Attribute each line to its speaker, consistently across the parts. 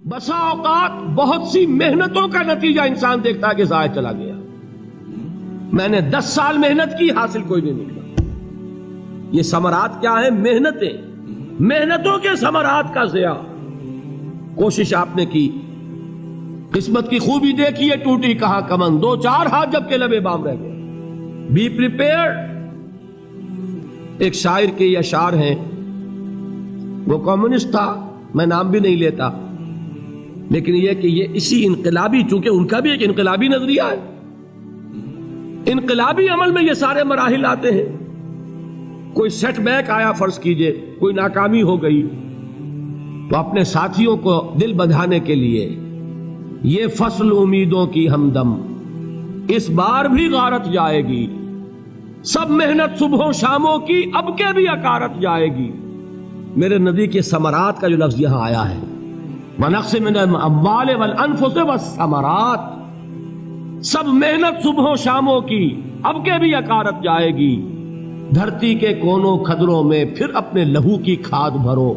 Speaker 1: بسا اوقات بہت سی محنتوں کا نتیجہ انسان دیکھتا ہے کہ ضائع چلا گیا. میں نے 10 سال محنت کی، حاصل کوئی نہیں نکلا. یہ ثمرات کیا ہیں؟ محنتوں کے ثمرات کا ضیاع. کوشش آپ نے کی، قسمت کی خوبی دیکھی ہے، ٹوٹی کہاں کمن، 2-4 ہاتھ جب کے لبے بام رہ گئے. Be prepared. ایک شاعر کے یہ اشعار ہیں، وہ کمیونسٹ تھا، میں نام بھی نہیں لیتا، لیکن یہ کہ یہ اسی انقلابی، چونکہ ان کا بھی ایک انقلابی نظریہ ہے، انقلابی عمل میں یہ سارے مراحل آتے ہیں. کوئی سیٹ بیک آیا، فرض کیجئے کوئی ناکامی ہو گئی، تو اپنے ساتھیوں کو دل بندھانے کے لیے یہ فصل امیدوں کی ہمدم اس بار بھی غارت جائے گی، سب محنت صبحوں شاموں کی اب کے بھی اکارت جائے گی. میرے نبی کے ثمرات کا جو لفظ یہاں آیا ہے، وَنَقْصٍ مِّنَ الْأَمْوَالِ وَالْأَنفُسِ وَالثَّمَرَاتِ، سب محنت صبحوں شاموں کی اب کے بھی اکارت جائے گی. دھرتی کے کونوں کھدروں میں پھر اپنے لہو کی کھاد بھرو،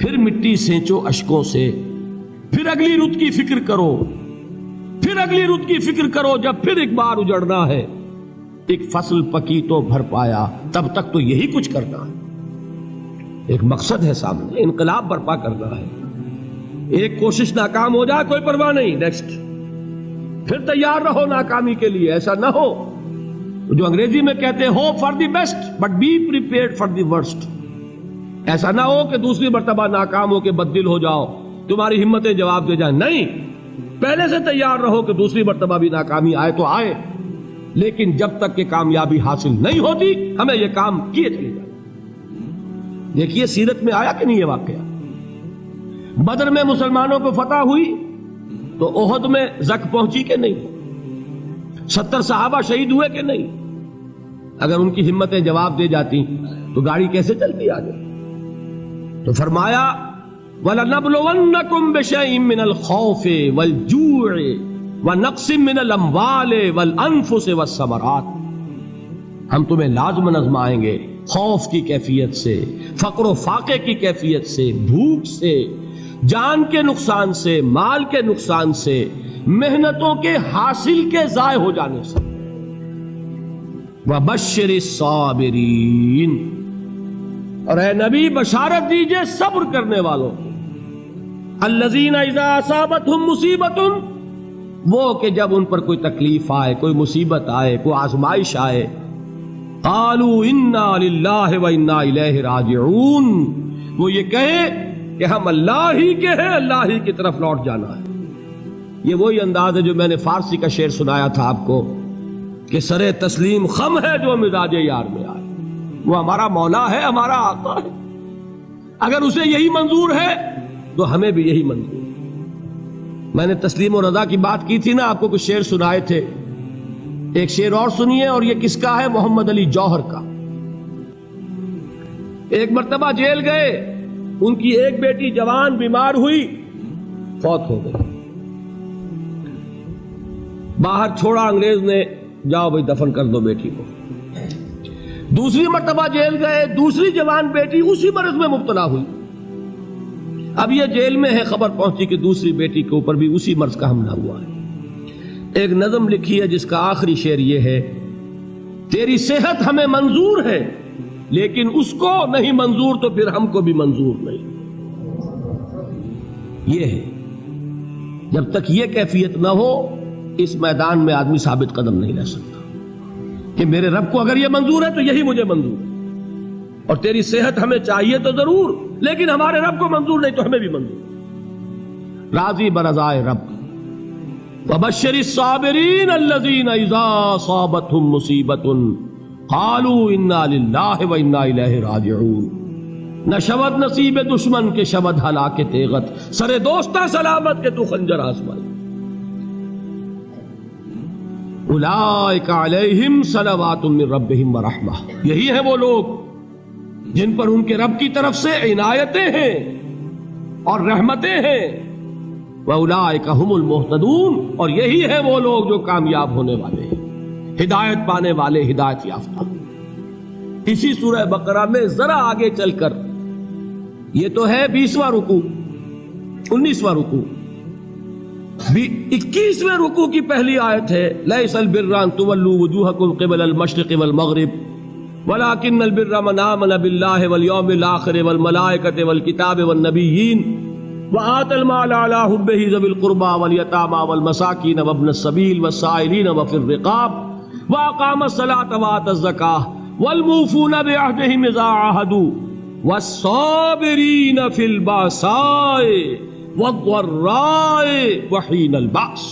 Speaker 1: پھر مٹی سینچو اشکوں سے، پھر اگلی رت کی فکر کرو، پھر اگلی رت کی فکر کرو، جب پھر ایک بار اجڑنا ہے. ایک فصل پکی تو بھر پایا، تب تک تو یہی کچھ کرنا ہے. ایک مقصد ہے سامنے، انقلاب برپا کرنا ہے. ایک کوشش ناکام ہو جائے کوئی پرواہ نہیں، نیکسٹ. پھر تیار رہو ناکامی کے لیے. ایسا نہ ہو جو انگریزی میں کہتے ہیں hope for the best but be prepared for the worst. ایسا نہ ہو کہ دوسری مرتبہ ناکام ہو کے بددل ہو جاؤ، تمہاری ہمتیں جواب دے جائیں. نہیں، پہلے سے تیار رہو کہ دوسری مرتبہ بھی ناکامی آئے تو آئے، لیکن جب تک کہ کامیابی حاصل نہیں ہوتی ہمیں یہ کام کیے چلے جائیں. دیکھیے سیرت میں آیا کہ نہیں یہ واقعہ. بدر میں مسلمانوں کو فتح ہوئی تو احد میں زک پہنچی کہ نہیں؟ 70 صحابہ شہید ہوئے کہ نہیں؟ اگر ان کی ہمتیں جواب دے جاتی تو گاڑی کیسے چلتی آگے؟ تو فرمایا وَلَنَبْلُوَنَّكُمْ بِشَيْءٍ مِّنَ الْخَوْفِ وَالْجُوعِ وَنَقْصٍ مِّنَ الْأَمْوَالِ وَالْأَنفُسِ وَالثَّمَرَاتِ. ہم تمہیں لازم آزمائیں گے، خوف کی کیفیت سے، فقر و فاقے کی کیفیت سے، بھوک سے، جان کے نقصان سے، مال کے نقصان سے، محنتوں کے حاصل کے ضائع ہو جانے سے. وَبَشِّرِ الصَّابِرِينَ، اور اے نبی بشارت دیجئے صبر کرنے والوں کو. الَّذِينَ إِذَا أَصَابَتْهُمْ مُصِيبَةٌ، وہ کہ جب ان پر کوئی تکلیف آئے، کوئی مصیبت آئے، کوئی آزمائش آئے، قالوا انا للہ وانا الیہ راجعون، وہ یہ کہیں کہ ہم اللہ ہی کے ہیں، اللہ ہی کی طرف لوٹ جانا ہے. یہ وہی انداز ہے جو میں نے فارسی کا شعر سنایا تھا آپ کو کہ سرے تسلیم خم ہے جو مزاج یار میں آئے. وہ ہمارا مولا ہے، ہمارا آقا ہے. اگر اسے یہی منظور ہے تو ہمیں بھی یہی منظور ہے. میں نے تسلیم و رضا کی بات کی تھی نا، آپ کو کچھ شعر سنائے تھے. ایک شعر اور سنیے، اور یہ کس کا ہے؟ محمد علی جوہر کا. ایک مرتبہ جیل گئے، ان کی ایک بیٹی جوان بیمار ہوئی، فوت ہو گئی. باہر چھوڑا انگریز نے، جاؤ بھائی دفن کر دو بیٹی کو. دوسری مرتبہ جیل گئے، دوسری جوان بیٹی اسی مرض میں مبتلا ہوئی. اب یہ جیل میں ہے، خبر پہنچی کہ دوسری بیٹی کے اوپر بھی اسی مرض کا حملہ ہوا ہے. ایک نظم لکھی ہے جس کا آخری شعر یہ ہے، تیری صحت ہمیں منظور ہے لیکن اس کو نہیں منظور تو پھر ہم کو بھی منظور نہیں. یہ ہے، جب تک یہ کیفیت نہ ہو اس میدان میں آدمی ثابت قدم نہیں رہ سکتا کہ میرے رب کو اگر یہ منظور ہے تو یہی مجھے منظور ہے، اور تیری صحت ہمیں چاہیے تو ضرور، لیکن ہمارے رب کو منظور نہیں تو ہمیں بھی منظور. راضی برضائے رب. وَبَشِّرِ الصَّابِرِينَ الَّذِينَ إِذَا أَصَابَتْهُمْ مُصِيبَةٌ قَالُوا إِنَّا لِلَّهِ وَإِنَّا إِلَيْهِ رَاجِعُونَ. نہ شود نصیب دشمن کے شود ہلاک تیغت، سرے دوستہ سلامت کے تو خنجر آزمائے. اولئک علیہم صلوات من ربہم ورحمہ، یہی ہے وہ لوگ جن پر ان کے رب کی طرف سے عنایتیں ہیں اور رحمتیں ہیں. وَأُولَئِكَ هُمُ الْمُهْتَدُونَ، اور یہی ہے وہ لوگ جو کامیاب ہونے والے ہیں، ہدایت پانے والے، ہدایت یافتہ. اسی سورہ بقرہ میں ذرا آگے چل کر، یہ تو ہے 20واں رکوع، 19واں رکوع. 21ویں رکوع کی پہلی آیت ہے لیس البر ان تولوا وجوہکم قبل المشرق والمغرب ولکن البر من آمن باللہ والیوم الآخر والملائکۃ والکتاب والنبیین وآتى المال على حبه ذوي القربى واليتامى والمساكين وابن السبيل والسائلين وفي الرقاب وأقام الصلاة وآتى الزكاة والموفون بعهدهم إذا عاهدوا والصابرين في البأساء والضراء وحين البأس.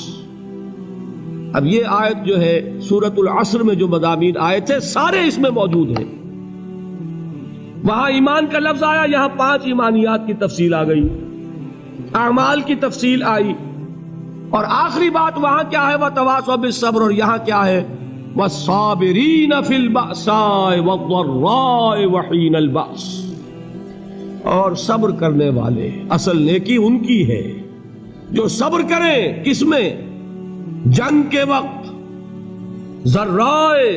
Speaker 1: اب یہ آیت جو ہے سورۃ العصر میں جو مضامین آئے تھے سارے اس میں موجود ہیں. وہاں ایمان کا لفظ آیا، یہاں 5 ایمانیات کی تفصیل آ گئی، اعمال کی تفصیل آئی، اور آخری بات وہاں کیا ہے وَتَوَاصَوْا بِالصَّبْرِ، اور یہاں کیا ہے وَالصَّابِرِينَ فِي الْبَأْسَاءِ وَالضَّرَّاءِ وَحِينَ الْبَأْسِ، اور صبر کرنے والے. اصل نیکی ان کی ہے جو صبر کریں. کس میں؟ جنگ کے وقت. ذرائے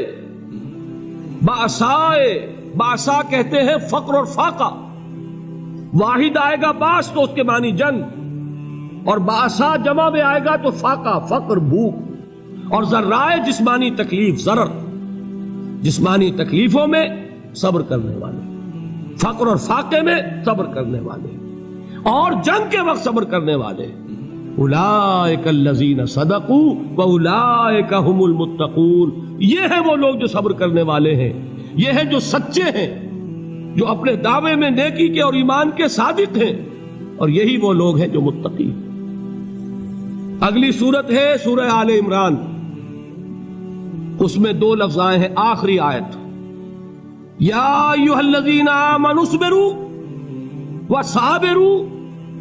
Speaker 1: بأسائے، بأسا کہتے ہیں فقر اور فاقہ. واحد آئے گا باس تو اس کے معنی جنگ، اور بأسا جمع میں آئے گا تو فاقہ فقر بھوک. اور ذرائے جسمانی تکلیف، ضرر جسمانی تکلیفوں میں صبر کرنے والے، فقر اور فاقے میں صبر کرنے والے، اور جنگ کے وقت صبر کرنے والے. اولئک الذین صدقوا واولئک هم المتقون. یہ ہیں وہ لوگ جو صبر کرنے والے ہیں، یہ ہیں جو سچے ہیں، جو اپنے دعوے میں نیکی کے اور ایمان کے صادق ہیں، اور یہی وہ لوگ ہیں جو متقی. اگلی سورت ہے سورہ آل عمران. اس میں 2 لفظ آئے ہیں آخری آیت، یا ایھا الذین آمنوا اصبروا وصابروا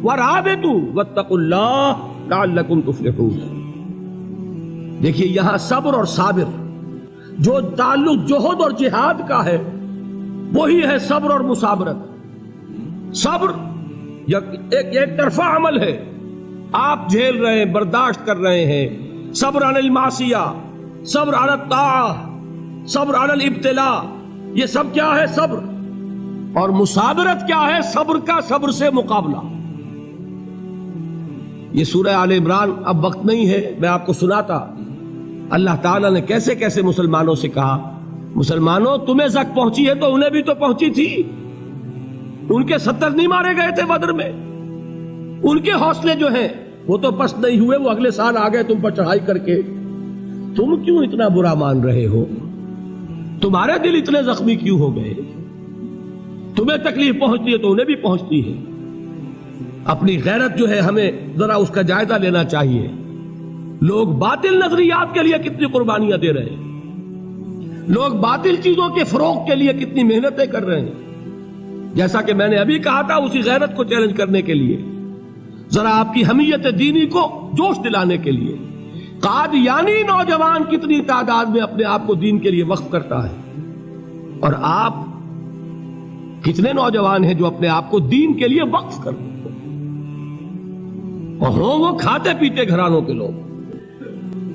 Speaker 1: ورابطوا واتقوا اللہ لعلکم تفلحون. دیکھیے یہاں صبر اور صابر جو تعلق جہد اور جہاد کا ہے وہی ہے صبر اور مصابرت. صبر ایک طرفہ عمل ہے، آپ جھیل رہے ہیں، برداشت کر رہے ہیں. صبر علی المعصیہ، صبر علی الطاعہ، صبر علی الابتلاء، یہ سب کیا ہے؟ صبر. اور مصابرت کیا ہے؟ صبر کا صبر سے مقابلہ. یہ سورہ آل عمران اب وقت نہیں ہے، میں آپ کو سناتا اللہ تعالیٰ نے کیسے کیسے مسلمانوں سے کہا مسلمانوں تمہیں زک پہنچی ہے تو انہیں بھی تو پہنچی تھی. ان کے 70 نہیں مارے گئے تھے بدر میں؟ ان کے حوصلے جو ہیں وہ تو پست نہیں ہوئے، وہ اگلے سال آ گئے تم پر چڑھائی کر کے. تم کیوں اتنا برا مان رہے ہو؟ تمہارے دل اتنے زخمی کیوں ہو گئے؟ تمہیں تکلیف پہنچتی ہے تو انہیں بھی پہنچتی ہے. اپنی غیرت جو ہے ہمیں ذرا اس کا جائزہ لینا چاہیے. لوگ باطل نظریات کے لیے کتنی قربانیاں دے رہے ہیں، لوگ باطل چیزوں کے فروغ کے لیے کتنی محنتیں کر رہے ہیں. جیسا کہ میں نے ابھی کہا تھا، اسی غیرت کو چیلنج کرنے کے لیے، ذرا آپ کی حمیت دینی کو جوش دلانے کے لیے، قادیانی نوجوان کتنی تعداد میں اپنے آپ کو دین کے لیے وقف کرتا ہے، اور آپ کتنے نوجوان ہیں جو اپنے آپ کو دین کے لیے وقف کرتے ہیں، اور ہوں وہ کھاتے پیتے گھرانوں کے لوگ.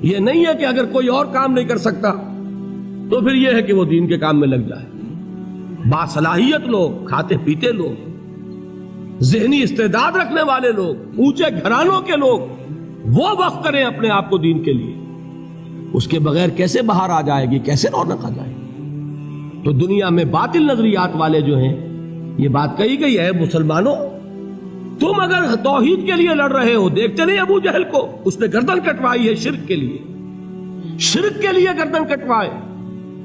Speaker 1: یہ نہیں ہے کہ اگر کوئی اور کام نہیں کر سکتا تو پھر یہ ہے کہ وہ دین کے کام میں لگ جائے. باصلاحیت لوگ، کھاتے پیتے لوگ، ذہنی استعداد رکھنے والے لوگ، اونچے گھرانوں کے لوگ، وہ وقف کریں اپنے آپ کو دین کے لیے. اس کے بغیر کیسے باہر آ جائے گی، کیسے رونق آ جائے گی؟ تو دنیا میں باطل نظریات والے جو ہیں، یہ بات کہی گئی ہے مسلمانوں تم اگر توحید کے لیے لڑ رہے ہو، دیکھتے نہیں ابو جہل کو، اس نے گردن کٹوائی ہے شرک کے لیے، شرک کے لیے گردن کٹوائے،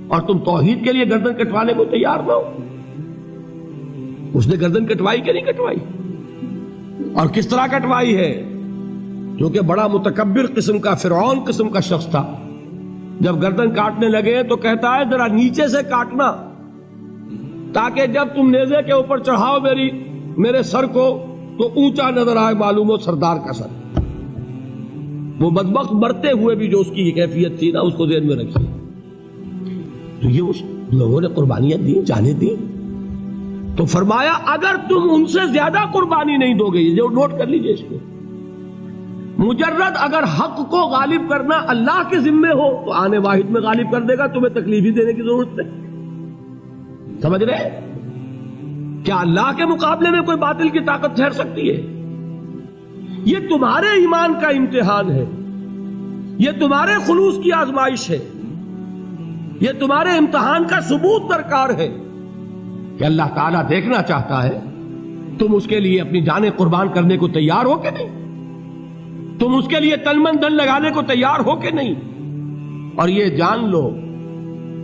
Speaker 1: اور تم توحید کے لیے گردن کٹوانے کو تیار نہ ہو. اس نے گردن کٹوائی کہ نہیں کٹوائی؟ اور کس طرح کٹوائی ہے؟ کیونکہ بڑا متکبر قسم کا، فرعون قسم کا شخص تھا. جب گردن کاٹنے لگے تو کہتا ہے ذرا نیچے سے کاٹنا، تاکہ جب تم نیزے کے اوپر چڑھاؤ میرے سر کو تو اونچا نظر آئے، معلوم ہو سردار کا سر. وہ بدبخت مرتے ہوئے بھی جو اس کی کیفیت تھی نا، اس کو ذہن میں رکھیے. تو یہ اس لوگوں نے قربانیاں دی، جانیں دی. تو فرمایا اگر تم ان سے زیادہ قربانی نہیں دو گے، جو نوٹ کر لیجئے اس کو، مجرد اگر حق کو غالب کرنا اللہ کے ذمے ہو تو آنے واحد میں غالب کر دے گا، تمہیں تکلیف ہی دینے کی ضرورت نہیں. سمجھ رہے؟ کیا اللہ کے مقابلے میں کوئی باطل کی طاقت ٹھہر سکتی ہے؟ یہ تمہارے ایمان کا امتحان ہے، یہ تمہارے خلوص کی آزمائش ہے، یہ تمہارے امتحان کا ثبوت درکار ہے کہ اللہ تعالیٰ دیکھنا چاہتا ہے تم اس کے لیے اپنی جانیں قربان کرنے کو تیار ہو کہ نہیں، تم اس کے لیے تن من دھن لگانے کو تیار ہو کہ نہیں۔ اور یہ جان لو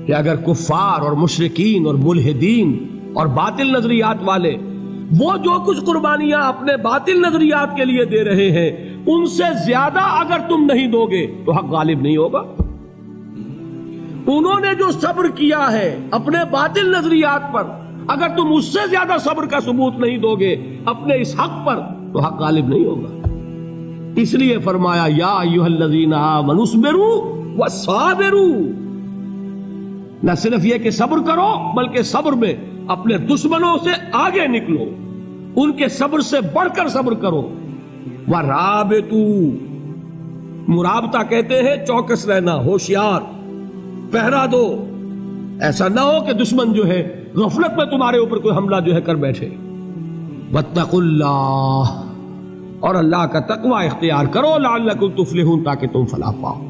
Speaker 1: کہ اگر کفار اور مشرکین اور ملحدین اور باطل نظریات والے وہ جو کچھ قربانیاں اپنے باطل نظریات کے لیے دے رہے ہیں ان سے زیادہ اگر تم نہیں دو گے تو حق غالب نہیں ہوگا۔ انہوں نے جو صبر کیا ہے اپنے باطل نظریات پر، اگر تم اس سے زیادہ صبر کا ثبوت نہیں دو گے اپنے اس حق پر تو حق غالب نہیں ہوگا۔ اس لیے فرمایا یا ایھا الذین آمنوا اصبروا وصابروا، نہ صرف یہ کہ صبر کرو بلکہ صبر میں اپنے دشمنوں سے آگے نکلو، ان کے صبر سے بڑھ کر صبر کرو۔ ورابطوا، مرابطہ کہتے ہیں چوکس رہنا، ہوشیار، پہرا دو، ایسا نہ ہو کہ دشمن جو ہے غفلت میں تمہارے اوپر کوئی حملہ جو ہے کر بیٹھے۔ واتقوا اللہ، اور اللہ کا تقوی اختیار کرو، لعلکم تفلحون، تاکہ تم فلاح پاؤ۔